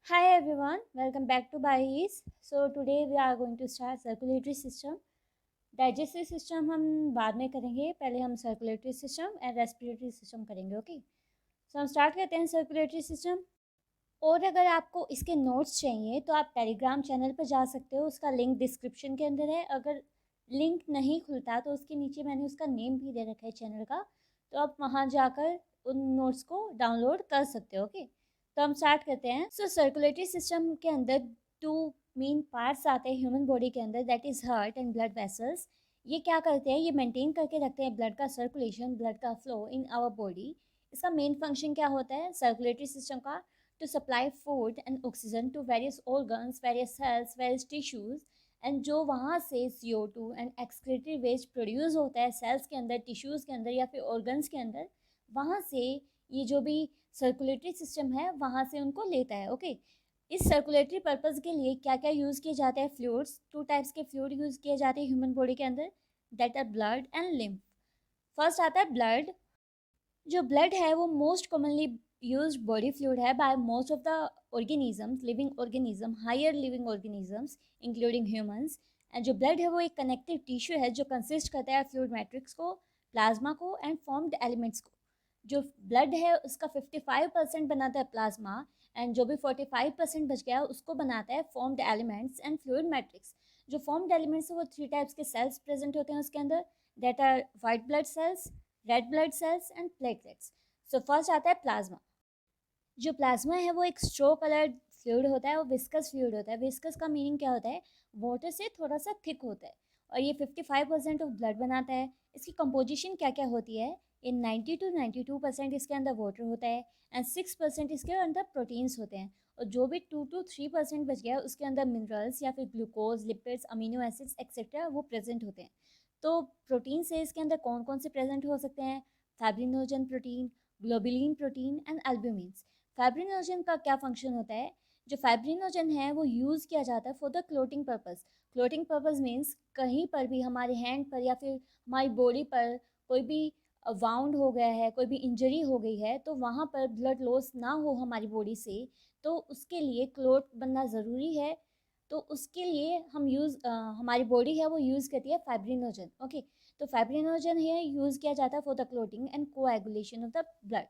Hi everyone, welcome back to Bioease. So today we are going to start circulatory system. Digestive system हम बाद में करेंगे, पहले हम circulatory system and respiratory system करेंगे, okay? So हम स्टार्ट करते हैं circulatory system. और अगर आपको इसके नोट्स चाहिए तो आप टेलीग्राम चैनल पर जा सकते हो, उसका लिंक डिस्क्रिप्शन के अंदर है. अगर लिंक नहीं खुलता तो उसके नीचे मैंने उसका नेम भी दे रखा है चैनल का, तो आप वहाँ जाकर उन नोट्स को डाउनलोड कर सकते हो, ओके? तो हम स्टार्ट करते हैं. सो सर्कुलेटरी सिस्टम के अंदर टू मेन पार्ट्स आते हैं ह्यूमन बॉडी के अंदर, that is heart and blood vessels. ये क्या करते हैं, ये मेंटेन करके रखते हैं ब्लड का सर्कुलेशन, ब्लड का फ्लो इन आवर बॉडी. इसका मेन फंक्शन क्या होता है सर्कुलेटरी सिस्टम का? To supply food and oxygen to various organs, various cells, various tissues. And जो वहाँ से CO2 and excretory waste produce होता है सेल्स के अंदर, टिश्यूज़ के अंदर या फिर ऑर्गन्स के अंदर, वहाँ से ये जो भी सर्कुलेटरी सिस्टम है वहाँ से उनको लेता है, ओके? इस सर्कुलेटरी पर्पज़ के लिए क्या क्या यूज़ किए जाते हैं? फ्लूइड्स, टू टाइप्स के फ्लूइड यूज़ किए जाते हैं ह्यूमन बॉडी के अंदर, that are blood and lymph. First आता है ब्लड. जो ब्लड है वो most commonly used body fluid है by most of the organisms, living organism, higher living organisms including humans. And जो ब्लड है वो एक कनेक्टिव टिश्यू है जो कंसिस्ट करता है फ्लूइड मैट्रिक्स को, प्लाज्मा को एंड फॉर्म्ड एलिमेंट्स को. जो ब्लड है उसका 55% बनाता है प्लाज्मा, एंड जो भी 45% बच गया उसको बनाता है formed elements and fluid matrix. जो फॉर्म्ड एलिमेंट्स है वो थ्री टाइप्स के सेल्स प्रेजेंट होते हैं उसके अंदर, that are white blood cells, red blood cells and platelets. So first आता है प्लाज्मा. जो प्लाज्मा है वो एक स्ट्रो कलर्ड फ्लूइड होता है, वो विस्कस फ्लूइड होता है. विस्कस का मीनिंग क्या होता है? वाटर से थोड़ा सा थिक होता है, और ये 55% ऑफ ब्लड बनाता है. इसकी कंपोजिशन क्या क्या होती है? इन 90 to 92% इसके अंदर वाटर होता है, एंड 6% इसके अंदर प्रोटीन्स होते हैं, और जो भी 2 to 3% बच गया उसके अंदर मिनरल्स या फिर glucose, lipids, amino acids etcetera वो प्रेजेंट होते हैं. तो प्रोटीन से इसके अंदर कौन कौन से प्रेजेंट हो सकते हैं? Fibrinogen protein, globulin protein and albumins. Fibrinogen का क्या फंक्शन होता है? जो फाइब्रिनोजन है वो यूज़ किया जाता है for the clotting purpose. Clotting purpose means कहीं पर भी हमारे हैंड पर या फिर हमारी बॉडी पर कोई भी वाउंड हो गया है, कोई भी इंजरी हो गई है, तो वहाँ पर ब्लड लॉस ना हो हमारी बॉडी से, तो उसके लिए क्लोट बनना ज़रूरी है. तो उसके लिए हमारी बॉडी है वो यूज़ करती है फाइब्रिनोजन, ओके? तो फाइब्रिनोजन है यूज़ किया जाता है for the clotting and coagulation of the blood.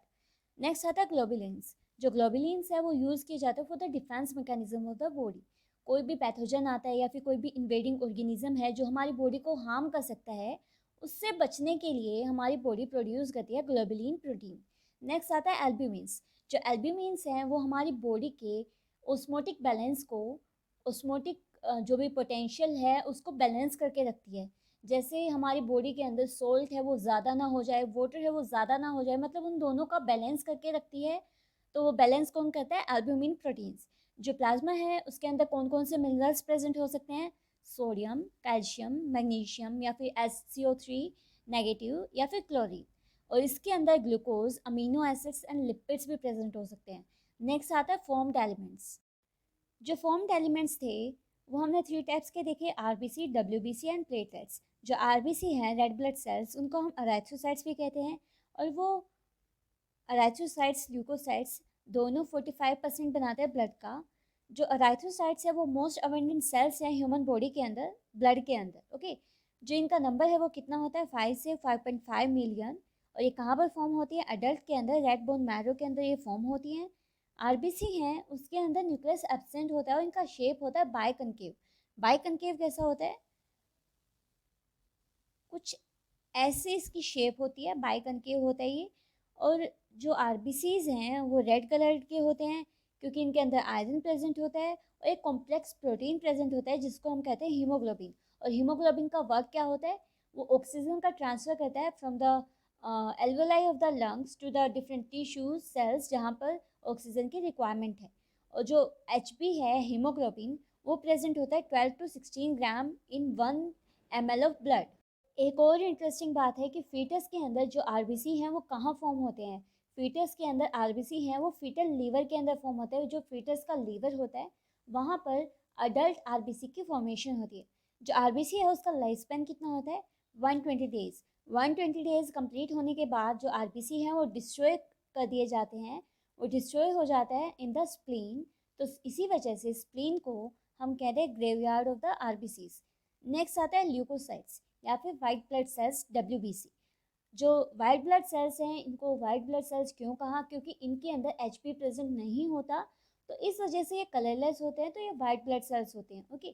Next आता है ग्लोबुलिन्स. जो ग्लोबुलिन्स है वो यूज़ किए जाते हैं for the defence mechanism of the body. कोई भी पैथोजन आता है या फिर कोई भी इन्वेडिंग ऑर्गेनिज्म है जो हमारी बॉडी को हार्म कर सकता है, उससे बचने के लिए हमारी बॉडी प्रोड्यूस करती है ग्लोबुलिन प्रोटीन. नेक्स्ट आता है एल्ब्यूमिन्स. जो एल्ब्यूमिन्स हैं वो हमारी बॉडी के ऑस्मोटिक बैलेंस को, ऑस्मोटिक जो भी पोटेंशियल है उसको बैलेंस करके रखती है. जैसे हमारी बॉडी के अंदर सोल्ट है वो ज़्यादा ना हो जाए, वाटर है वो ज़्यादा ना हो जाए, मतलब उन दोनों का बैलेंस करके रखती है. तो वो बैलेंस कौन करता है? Albumin proteins. जो प्लाज्मा है उसके अंदर कौन कौन से मिनरल्स प्रेजेंट हो सकते हैं? सोडियम, कैल्शियम, मैग्नीशियम या फिर SCO3 नेगेटिव या फिर क्लोरीन. और इसके अंदर glucose, amino acids and lipids भी प्रेजेंट हो सकते हैं. नेक्स्ट आता है फॉर्म्ड एलिमेंट्स. जो फॉर्म्ड एलिमेंट्स थे वो हमने थ्री टाइप्स के देखे, RBC, WBC एंड प्लेटलेट्स. जो RBC हैं, रेड ब्लड सेल्स, उनको हम अराइथ्रोसाइट्स भी कहते हैं. और वो अराइथ्रोसाइट्स, ल्यूकोसाइट्स दोनों 45% बनाते हैं ब्लड का. जो अराइथ्रोसाइट्स है वो मोस्ट अबंडेंट सेल्स हैं ह्यूमन बॉडी के अंदर, ब्लड के अंदर, ओके? जो इनका नंबर है वो कितना होता है? 5 से 5.5 मिलियन. और ये कहाँ पर फॉर्म होती है? अडल्ट के अंदर, रेड बोन मैरो के अंदर ये फॉर्म होती हैं. RBC हैं उसके अंदर न्यूक्लियस एब्सेंट होता है और इनका शेप होता है बाइकनकेव. बाइकनकेव कैसा होता है? कुछ ऐसे इसकी शेप होती है, बाइकनकेव होता है ये. और जो RBCs हैं वो रेड कलर के होते हैं क्योंकि इनके अंदर आयरन प्रेजेंट होता है, और एक कॉम्प्लेक्स प्रोटीन प्रेजेंट होता है जिसको हम कहते हैं हीमोग्लोबिन. और हीमोग्लोबिन का वर्क क्या होता है? वो ऑक्सीजन का ट्रांसफ़र करता है from the alveoli of the lungs to the different tissues, cells जहाँ पर ऑक्सीजन की रिक्वायरमेंट है. और जो HB है, हीमोग्लोबिन, वो प्रेजेंट होता है 12 to 16 gram in 1 ml of blood. एक और इंटरेस्टिंग बात है कि फीटस के अंदर जो RBC हैं वो कहाँ फॉर्म होते हैं? फीटस के अंदर RBC हैं वो फीटल लीवर के अंदर फॉर्म होता है. जो फीटस का लीवर होता है वहाँ पर अडल्ट RBC की फॉर्मेशन होती है. जो RBC है उसका लाइफ स्पैन कितना होता है? 120 डेज. 120 डेज कंप्लीट होने के बाद जो RBC हैं वो डिस्ट्रॉय कर दिए जाते हैं, वो डिस्ट्रॉय हो जाता है इन द स्प्लीन. तो इसी वजह से स्प्लीन को हम कहते हैं graveyard of the RBCs. Next आता है ल्यूकोसाइट्स या फिर वाइट ब्लड सेल्स, डब्ल्यूबीसी। जो वाइट ब्लड सेल्स हैं, इनको वाइट ब्लड सेल्स क्यों कहा, क्योंकि इनके अंदर एचपी प्रेजेंट नहीं होता, तो इस वजह से ये कलरलेस होते हैं, तो ये वाइट ब्लड सेल्स होते हैं। ओके,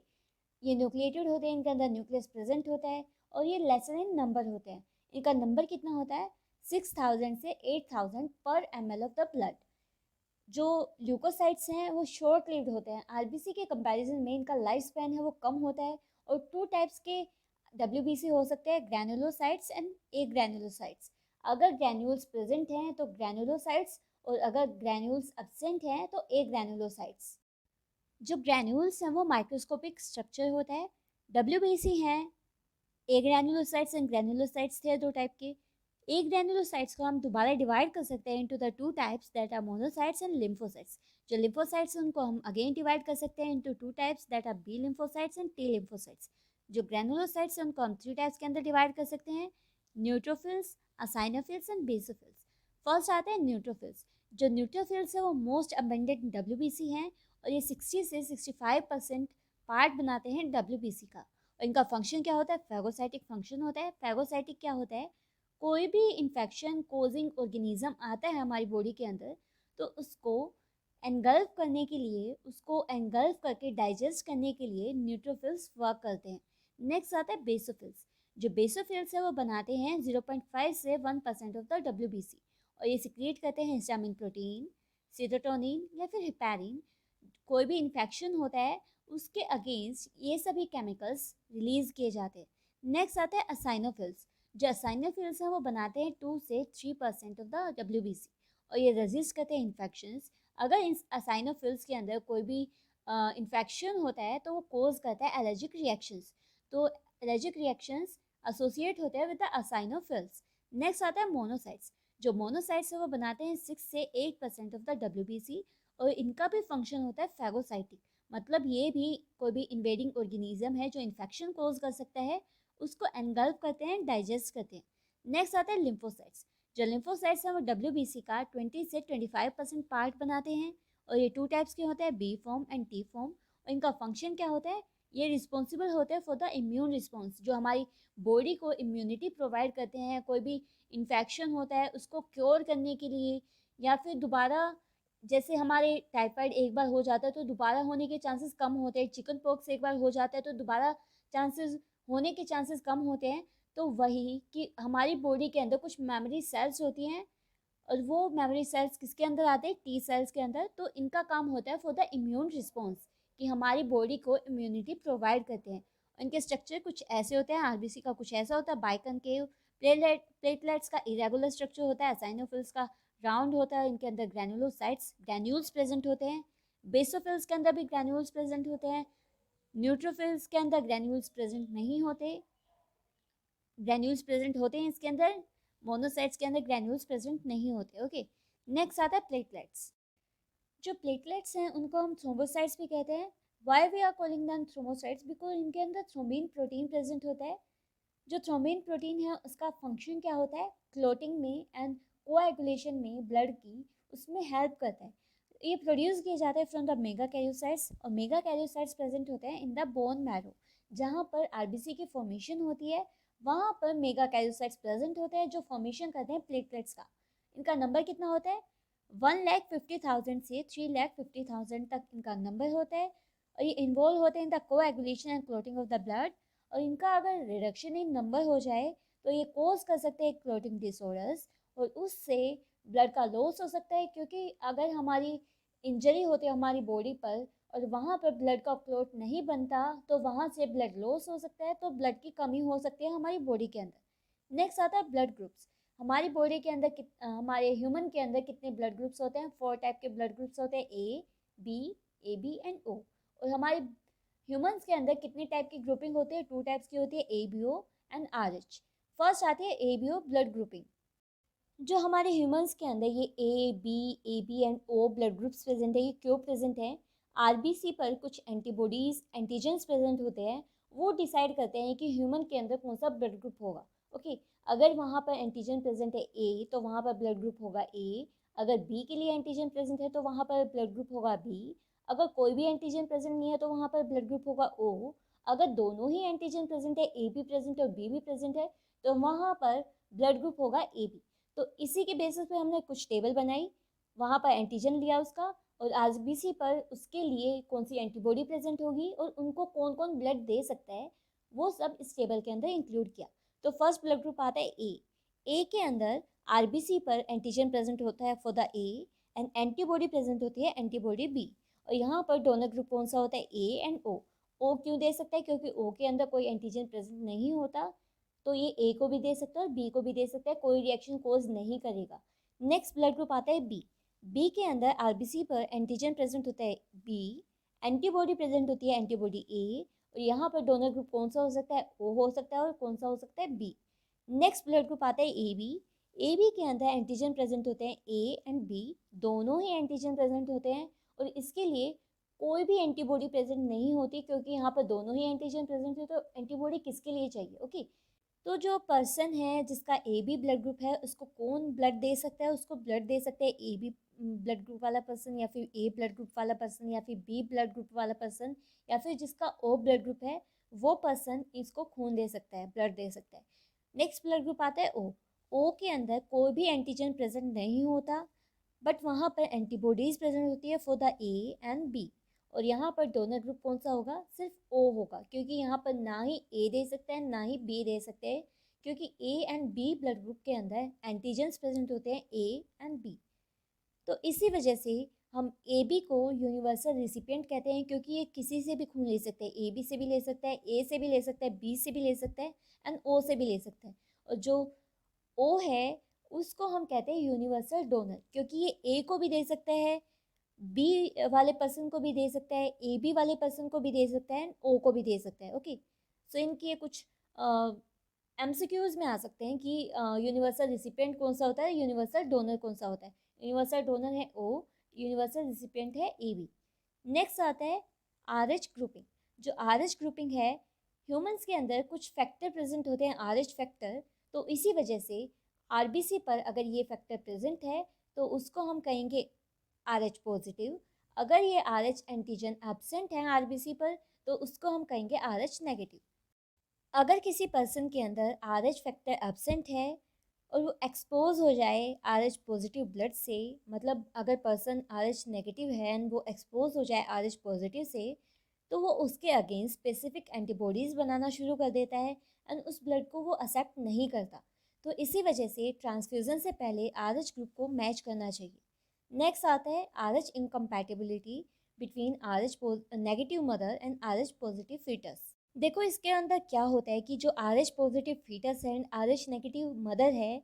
ये न्यूक्लिएटेड होते हैं, इनके अंदर न्यूक्लियस प्रेजेंट होता है और ये लेसर इन नंबर होते हैं। इनका नंबर कितना होता है, 6000 से 8000 पर ml ऑफ द ब्लड। जो ल्यूकोसाइट्स हैं वो शॉर्ट लिव्ड होते हैं, आरबीसी के कंपैरिजन में इनका लाइफ स्पैन है वो कम होता है। और टू टाइप्स के डब्ल्यूबीसी हो सकते हैं, ग्रैनुलोसाइट्स एंड ए ग्रैनुलोसाइट्स। अगर ग्रैन्यूल्स प्रेजेंट हैं तो ग्रैनुलोसाइट्स, और अगर ग्रैन्यूल्स एब्सेंट हैं तो ए ग्रैनुलोसाइट्स। जो ग्रैन्यूल्स हैं वो माइक्रोस्कोपिक स्ट्रक्चर होता है। डब्ल्यूबीसी हैं ए ग्रैनुलोसाइट्स एंड ग्रैनुलोसाइट्स थे दो टाइप के। ए ग्रैनुलोसाइट्स को हम दोबारा डिवाइड कर सकते हैं into the two types that are monocytes and lymphocytes. जो लिम्फोसाइट्स उनको हम अगेन डिवाइड कर सकते हैं into two types that are B lymphocytes and T lymphocytes. जो ग्रैनुलोसाइट्स हैं उनको हम थ्री टाइप्स के अंदर डिवाइड कर सकते हैं, न्यूट्रोफिल्स, असाइनोफिल्स एंड बेसोफिल्स। फर्स्ट आते हैं न्यूट्रोफिल्स। जो न्यूट्रोफिल्स है वो मोस्ट अबेंडेंट डब्ल्यूबीसी हैं और ये 60 से 65% पार्ट बनाते हैं डब्ल्यूबीसी का। और इनका फंक्शन क्या होता है, फैगोसाइटिक फंक्शन होता है। फैगोसाइटिक क्या होता है, कोई भी इन्फेक्शन कोजिंग ऑर्गेनिज्म आता है हमारी बॉडी के अंदर, तो उसको एनगल्फ करने के लिए, उसको एनगल्फ करके डाइजेस्ट करने के लिए न्यूट्रोफिल्स वर्क करते हैं। नेक्स्ट आता है बेसोफिल्स। जो बेसोफिल्स है वो बनाते हैं 0.5 से 1% ऑफ द डब्ल्यूबीसी और ये सिक्रिएट करते हैं हिस्टामिन प्रोटीन, सीरोटोनिन या फिर हेपेरिन। कोई भी इन्फेक्शन होता है उसके अगेंस्ट ये सभी केमिकल्स रिलीज किए जाते हैं। नेक्स्ट आता है असाइनोफिल्स। जो असाइनोफिल्स हैं वो बनाते हैं 2 से 3% ऑफ द डब्ल्यूबीसी और ये रेजिस्ट करते हैं इन्फेक्शंस। अगर इन असाइनोफिल्स के अंदर कोई भी इन्फेक्शन होता है तो वो कोज करता है एलर्जिक रिएक्शंस, तो एलर्जिक रिएक्शंस एसोसिएट होते हैं विद द असाइनोफिल्स। नेक्स्ट आता है मोनोसाइट्स। जो मोनोसाइट्स है वो बनाते हैं 6 से 8% ऑफ द डब्ल्यूबीसी और इनका भी फंक्शन होता है फैगोसाइटिक, मतलब ये भी कोई भी इन्वेडिंग ऑर्गेनिज्म है जो इन्फेक्शन कोज कर सकता है उसको एनगल्फ करते हैं, डाइजेस्ट करते हैं। नेक्स्ट आता है लिम्फोसाइट्स। जो लिम्फोसाइट्स हैं वो डब्ल्यूबीसी का 20 से 25% पार्ट बनाते हैं और ये टू टाइप्स के होते हैं, B form and T form. और इनका फंक्शन क्या होता है, ये रिस्पॉन्सिबल होते हैं फॉर द इम्यून रिस्पॉन्स, जो हमारी बॉडी को इम्यूनिटी प्रोवाइड करते हैं। कोई भी इन्फेक्शन होता है उसको क्योर करने के लिए, या फिर दोबारा, जैसे हमारे टाइफाइड एक बार हो जाता है तो दोबारा होने के चांसेस कम होते हैं, चिकन पॉक्स एक बार हो जाता है तो दोबारा चांसेस होने के चांसेस कम होते हैं। तो वही कि हमारी बॉडी के अंदर कुछ मेमोरी सेल्स होती हैं और वो मेमोरी सेल्स किसके अंदर आते हैं, टी सेल्स के अंदर। तो इनका काम होता है फॉर द इम्यून रिस्पॉन्स, कि हमारी बॉडी को इम्यूनिटी प्रोवाइड करते हैं। इनके स्ट्रक्चर कुछ ऐसे होते हैं, आरबीसी का कुछ ऐसा होता है बाइकनकेव, प्लेटलेट्स का इरेगुलर स्ट्रक्चर होता है, असाइनोफिल्स का राउंड होता है, इनके अंदर ग्रैनुलोसाइट्स ग्रैन्यूल्स प्रेजेंट होते हैं, बेसोफिल्स के अंदर भी ग्रैन्यूल्स प्रेजेंट होते हैं, न्यूट्रोफिल्स के अंदर ग्रैन्यूल्स प्रेजेंट नहीं होते, ग्रैन्यूल्स प्रेजेंट होते हैं इसके अंदर, मोनोसाइट्स के अंदर ग्रैन्यूल्स प्रेजेंट नहीं होते। ओके, नेक्स्ट आता है प्लेटलेट्स। जो प्लेटलेट्स हैं उनको हम थ्रोम्बोसाइट्स भी कहते हैं। Why we are calling them thrombocytes, because इनके अंदर थ्रोम्बिन प्रोटीन प्रेजेंट होता है। जो थ्रोम्बिन प्रोटीन है उसका फंक्शन क्या होता है, क्लोटिंग में एंड कोएगुलेशन में ब्लड की, उसमें हेल्प करता है। ये प्रोड्यूस किए जाते हैं फ्रॉम द मेगा कैरियोसाइट्स और मेगा कैरियोसाइट्स प्रेजेंट होते हैं इन द बोन मैरो। जहाँ पर आरबीसी की फॉर्मेशन होती है वहाँ पर मेगा कैरियोसाइट्स प्रेजेंट होते हैं जो फॉर्मेशन करते हैं प्लेटलेट्स का। इनका नंबर कितना होता है, 1,50,000 से 3,50,000 तक इनका नंबर होता है और ये इन्वॉल्व होते हैं in the coagulation and clotting of the blood. और इनका अगर रिडक्शन इन नंबर हो जाए तो ये कोज कर सकते हैं क्लोटिंग डिसऑर्डर्स और उससे ब्लड का लॉस हो सकता है, क्योंकि अगर हमारी इंजरी होती है हमारी बॉडी पर और वहाँ पर ब्लड का क्लोट नहीं बनता तो वहाँ से ब्लड लॉस हो सकता है, तो ब्लड की कमी हो सकती है हमारी बॉडी के अंदर। नेक्स्ट आता है ब्लड ग्रुप्स। हमारी बॉडी के अंदर हमारे ह्यूमन के अंदर कितने ब्लड ग्रुप्स होते हैं, 4 टाइप के ब्लड ग्रुप्स होते हैं, ए बी एंड ओ। और हमारे ह्यूमंस के अंदर कितने टाइप की ग्रुपिंग होती है, 2 टाइप्स की होती है, ABO एंड RH। फर्स्ट आती है ABO ब्लड ग्रुपिंग। जो हमारे ह्यूमंस के अंदर ये AB and O blood groups present है, ये क्यों प्रेजेंट है, आरबीसी पर कुछ एंटीबॉडीज एंटीजेंस प्रेजेंट होते हैं, वो डिसाइड करते हैं कि ह्यूमन के अंदर कौन सा ब्लड ग्रुप होगा। ओके, अगर वहाँ पर एंटीजन प्रेजेंट है A तो वहाँ पर ब्लड ग्रुप होगा A, अगर B के लिए एंटीजन प्रेजेंट है तो वहाँ पर ब्लड ग्रुप होगा B, अगर कोई भी एंटीजन प्रेजेंट नहीं है तो वहाँ पर ब्लड ग्रुप होगा O। अगर दोनों ही एंटीजन प्रेजेंट है, ए भी प्रेजेंट है और बी भी प्रेजेंट है, तो वहाँ पर ब्लड ग्रुप होगा AB। तो इसी के बेसिस पे हमने कुछ टेबल बनाई, वहाँ पर एंटीजन लिया उसका, और आरबीसी पर उसके लिए कौन सी एंटीबॉडी प्रेजेंट होगी और उनको कौन कौन ब्लड दे सकता है, वो सब इस टेबल के अंदर इंक्लूड किया। तो फर्स्ट ब्लड ग्रुप आता है ए के अंदर आरबीसी पर एंटीजन प्रेजेंट होता है for the A and antibody present होती है एंटीबॉडी बी। और यहाँ पर डोनर ग्रुप कौन सा होता है, ए एंड ओ क्यों दे सकता है, क्योंकि ओ के अंदर कोई एंटीजन प्रेजेंट नहीं होता, तो ये ए को भी दे सकता है और बी को भी दे सकता है, कोई रिएक्शन कोज नहीं करेगा। नेक्स्ट ब्लड ग्रुप आता है बी के अंदर आरबीसी पर एंटीजन प्रेजेंट होता है बी, एंटीबॉडी प्रेजेंट होती है एंटीबॉडी ए, और यहाँ पर डोनर ग्रुप कौन सा हो सकता है, ओ हो सकता है, और कौन सा हो सकता है, बी। नेक्स्ट ब्लड ग्रुप आता है ए बी के अंदर एंटीजन प्रेजेंट होते हैं ए एंड बी, दोनों ही एंटीजन प्रेजेंट होते हैं, और इसके लिए कोई भी एंटीबॉडी प्रेजेंट नहीं होती, क्योंकि यहाँ पर दोनों ही एंटीजन प्रेजेंट है, तो एंटीबॉडी किसके लिए चाहिए, ओके। तो जो पर्सन है जिसका ए बी ब्लड ग्रुप है, उसको कौन ब्लड दे सकता है, उसको ब्लड दे सकते हैं ए बी ब्लड ग्रुप वाला पर्सन, या फिर ए ब्लड ग्रुप वाला पर्सन, या फिर बी ब्लड ग्रुप वाला पर्सन, या फिर जिसका ओ ब्लड ग्रुप है वो पर्सन इसको खून दे सकता है, ब्लड दे सकता है। नेक्स्ट ब्लड ग्रुप आता है ओ के अंदर कोई भी एंटीजन प्रेजेंट नहीं होता, बट वहाँ पर एंटीबॉडीज प्रेजेंट होती है for the A and B, और यहाँ पर डोनर ग्रुप कौन सा होगा, सिर्फ ओ होगा, क्योंकि यहाँ पर ना ही ए दे सकते हैं ना ही बी दे सकते हैं, क्योंकि A and B blood group के अंदर एंटीजन्स प्रेजेंट होते हैं ए एंड बी। तो इसी वजह से हम ए बी को यूनिवर्सल रिसिपिएंट कहते हैं, क्योंकि ये किसी से भी खून ले सकते हैं, ए बी से भी ले सकता है, ए से भी ले सकता है, बी से भी ले सकता है एंड ओ से भी ले सकता है। और जो ओ है उसको हम कहते हैं यूनिवर्सल डोनर, क्योंकि ये ए को भी दे सकता है, बी वाले पर्सन को भी दे सकता है, ए बी वाले पर्सन को भी दे सकता है, ओ को भी दे सकता है, ओके। सो इनके ये कुछ एमसीक्यूज में आ सकते हैं कि यूनिवर्सल रिसिपिएंट कौन सा होता है, यूनिवर्सल डोनर कौन सा होता है। यूनिवर्सल डोनर है ओ, यूनिवर्सल रिसिपिएंट है ए बी। नेक्स्ट आता है आर एच ग्रुपिंग। जो आर एच ग्रुपिंग है, ह्यूमंस के अंदर कुछ फैक्टर प्रेजेंट होते हैं, आर एच फैक्टर, तो इसी वजह से आरबीसी पर अगर ये फैक्टर प्रेजेंट है तो उसको हम कहेंगे आर एच पॉजिटिव। अगर ये आर एच एंटीजन एब्सेंट है आरबीसी पर तो उसको हम कहेंगे आर एच नेगेटिव। अगर किसी पर्सन के अंदर आर एच फैक्टर एब्सेंट है और वो एक्सपोज हो जाए आर एच पॉजिटिव ब्लड से, मतलब अगर पर्सन आर एच नेगेटिव है एंड वो एक्सपोज हो जाए आर एच पॉजिटिव से, तो वो उसके अगेंस्ट स्पेसिफिक एंटीबॉडीज़ बनाना शुरू कर देता है एंड उस ब्लड को वो एक्सेप्ट नहीं करता। तो इसी वजह से ट्रांसफ्यूज़न से पहले आर एच ग्रुप को मैच करना चाहिए। नेक्स्ट आता है R H incompatibility between R H negative mother and R H positive foetus. देखो इसके अंदर क्या होता है कि जो आर एच पॉजिटिव फीटस है and R H negative mother है,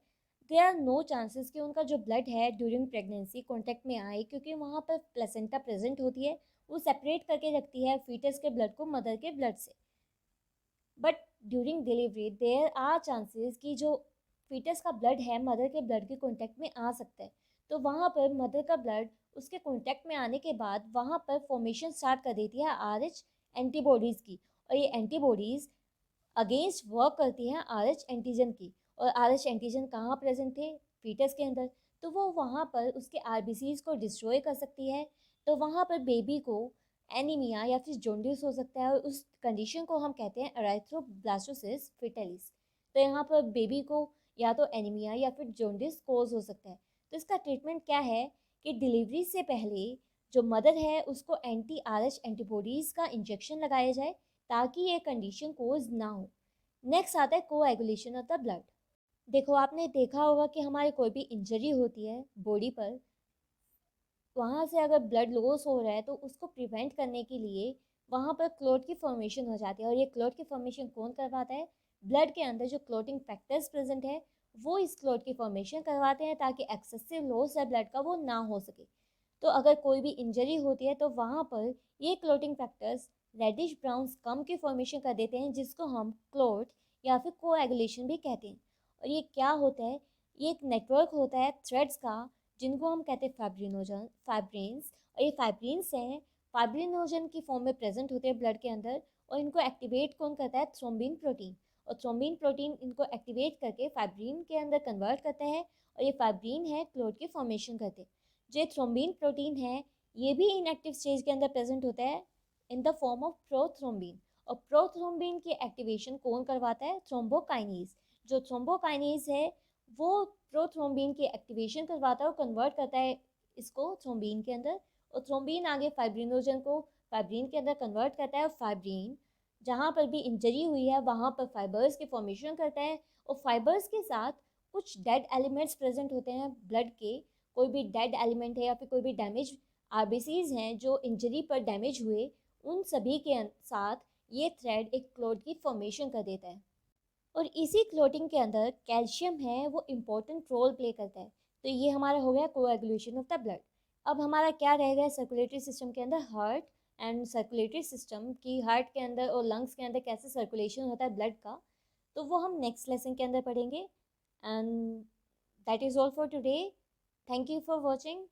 देयर आर नो चांसेस कि उनका जो ब्लड है ड्यूरिंग प्रेगनेंसी कॉन्टैक्ट में आए, क्योंकि वहाँ पर प्लेसेंटा प्रेजेंट होती है, वो सेपरेट करके रखती है फीटस के ब्लड को मदर के ब्लड से। But during delivery there are chances कि जो फीटस का ब्लड है मदर के ब्लड के कॉन्टैक्ट में आ सकता है, तो वहाँ पर मदर का ब्लड उसके कॉन्टैक्ट में आने के बाद वहाँ पर फॉर्मेशन स्टार्ट कर देती है आर एच एंटीबॉडीज़ की, और ये एंटीबॉडीज़ अगेंस्ट वर्क करती हैं आर एच एंटीजन की। और आर एच एंटीजन कहाँ प्रेजेंट थे, फीटस के अंदर, तो वो वहाँ पर उसके आरबीसीज को डिस्ट्रॉय कर सकती है, तो वहाँ पर बेबी को एनीमिया या फिर जोंडिस हो सकता है, और उस कंडीशन को हम कहते हैं एराथ्रोब्लास्टोसिस फिटालिस। तो यहाँ पर बेबी को या तो एनीमिया या फिर जोंडिस कोज हो सकता है। तो इसका ट्रीटमेंट क्या है कि डिलीवरी से पहले जो मदर है उसको एंटी आर एच एंटीबॉडीज़ का इंजेक्शन लगाया जाए ताकि ये कंडीशन कोज ना हो। नेक्स्ट आता है कोएगुलेशन ऑफ द ब्लड। देखो आपने देखा होगा कि हमारे कोई भी इंजरी होती है बॉडी पर, वहाँ से अगर ब्लड लॉस हो रहा है तो उसको प्रिवेंट करने के लिए वहाँ पर क्लॉट की फॉर्मेशन हो जाती है, और ये क्लॉट की फॉर्मेशन कौन करवाता है, ब्लड के अंदर जो क्लॉटिंग फैक्टर्स प्रेजेंट है वो इस क्लॉट की फॉर्मेशन करवाते हैं ताकि एक्सेसिव लॉस है ब्लड का वो ना हो सके। तो अगर कोई भी इंजरी होती है तो वहाँ पर ये clotting factors reddish brown scum की फॉर्मेशन कर देते हैं, जिसको हम क्लॉट या फिर कोएगुलेशन भी कहते हैं। और ये क्या होता है, ये एक नेटवर्क होता है थ्रेड्स का, जिनको हम कहते हैं फाइब्रिनोजन फाइब्रिन्स। और ये फाइब्रिन्स हैं, फाइब्रिनोजन की फॉर्म में प्रेजेंट होते हैं ब्लड के अंदर, और इनको एक्टिवेट कौन करता है, थ्रोम्बिन प्रोटीन। और थ्रोम्बिन प्रोटीन इनको एक्टिवेट करके फाइब्रिन के अंदर कन्वर्ट करता है, और ये फाइब्रिन है क्लॉट की फॉर्मेशन करते हैं। जो थ्रोम्बिन प्रोटीन है ये भी इनएक्टिव स्टेज के अंदर प्रेजेंट होता है in the form of prothrombin. और प्रोथ्रोम्बिन की एक्टिवेशन कौन करवाता है? थ्रोम्बोकाइनेज। जो थ्रोम्बोकाइनेज है वो प्रोथ्रोम्बिन की एक्टिवेशन करवाता है और कन्वर्ट करता है इसको थ्रोम्बिन के अंदर, और थ्रोम्बिन आगे फाइब्रिनोजन को फाइब्रिन के अंदर कन्वर्ट करता है। और फाइब्रिन जहाँ पर भी इंजरी हुई है वहाँ पर फाइबर्स की फॉर्मेशन करता है, और फाइबर्स के साथ कुछ डेड एलिमेंट्स प्रेजेंट होते हैं ब्लड के। कोई भी डेड एलिमेंट है या फिर कोई भी डैमेज आरबीसीज हैं जो इंजरी पर डैमेज हुए, उन सभी के साथ ये थ्रेड एक क्लोट की फॉर्मेशन कर देता है। और इसी क्लोटिंग के अंदर कैल्शियम है वो इम्पोर्टेंट रोल प्ले करता है। तो ये हमारा हो गया कोएगुलेशन ऑफ द ब्लड। अब हमारा क्या रह गया सर्कुलेटरी सिस्टम के अंदर? हार्ट एंड सर्कुलेटरी सिस्टम की हार्ट के अंदर और लंग्स के अंदर कैसे सर्कुलेशन होता है ब्लड का, तो वो हम नेक्स्ट लेसन के अंदर पढ़ेंगे। And that is all for today. Thank you for watching.